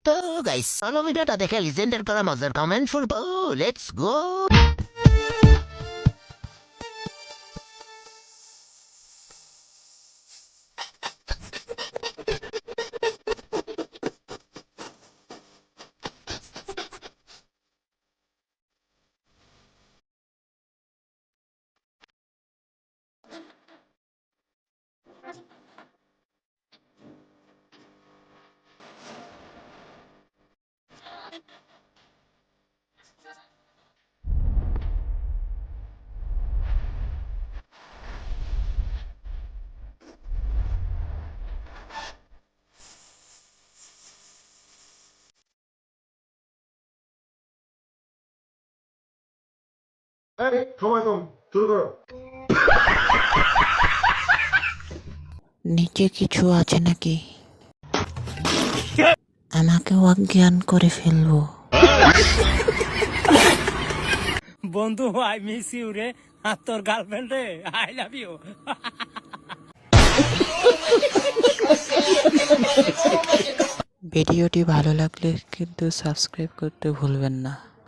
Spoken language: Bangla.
তো গাইস চলো ভিডিওটা দেখে লিজেন্ডের করা মজার কমেন্ট শুনবো। Let's go. সময় কম, শুরু করো। নিচে কিছু আছে নাকি? আমাকে অজ্ঞান করে ফেলবো। বন্ধু আই মিস ইউ রে, আর তোর গার্লফ্রেন্ড রে আই লাভ ইউ। ভিডিওটি ভালো লাগলে কিন্তু সাবস্ক্রাইব করতে ভুলবেন না।